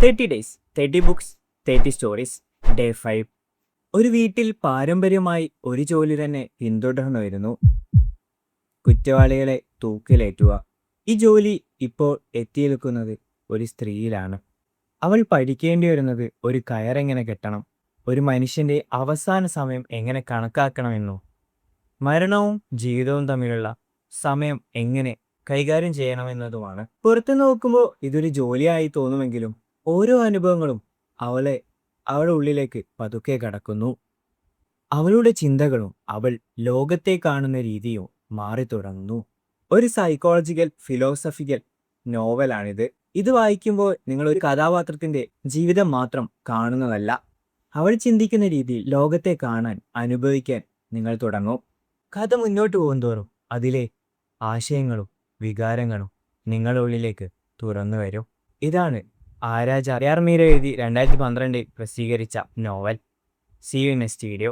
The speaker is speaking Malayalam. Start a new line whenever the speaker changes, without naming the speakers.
30 ഡേയ്സ് 30 ബുക്സ് 30 സ്റ്റോറീസ് ഡേ 5. ഒരു വീട്ടിൽ പാരമ്പര്യമായി ഒരു ജോലി തന്നെ പിന്തുടർന്നു വരുന്നു: കുറ്റവാളികളെ തൂക്കിലേറ്റുക. ഈ ജോലി ഇപ്പോൾ എത്തിയിരിക്കുന്നത് ഒരു സ്ത്രീയിലാണ്. അവൾ പഠിക്കേണ്ടി വരുന്നത് ഒരു കയറെങ്ങനെ കെട്ടണം, ഒരു മനുഷ്യന്റെ അവസാന സമയം എങ്ങനെ കണക്കാക്കണമെന്നോ, മരണവും ജീവിതവും തമ്മിലുള്ള സമയം എങ്ങനെ കൈകാര്യം ചെയ്യണമെന്നതുമാണ്. പുറത്തു നോക്കുമ്പോൾ ഇതൊരു ജോലിയായി തോന്നുമെങ്കിലും ഓരോ അനുഭവങ്ങളും അവളുടെ ഉള്ളിലേക്ക് പതുക്കെ കടക്കുന്നു. അവളുടെ ചിന്തകളും അവൾ ലോകത്തെ കാണുന്ന രീതിയും മാറി തുടങ്ങുന്നു. ഒരു സൈക്കോളജിക്കൽ ഫിലോസഫിക്കൽ നോവലാണിത്. ഇത് വായിക്കുമ്പോൾ നിങ്ങൾ ഒരു കഥാപാത്രത്തിന്റെ ജീവിതം മാത്രം കാണുന്നതല്ല, അവൾ ചിന്തിക്കുന്ന രീതിയിൽ ലോകത്തെ കാണാൻ, അനുഭവിക്കാൻ നിങ്ങൾ തുടങ്ങും. കഥ മുന്നോട്ട് പോകുന്തോറും അതിലെ ആശയങ്ങളും വികാരങ്ങളും നിങ്ങളുടെ ഉള്ളിലേക്ക് തുറന്നു വരും. ഇതാണ് ആരാചാർ മീര എഴുതി 2012 പ്രസിദ്ധീകരിച്ച നോവൽ. See you next video.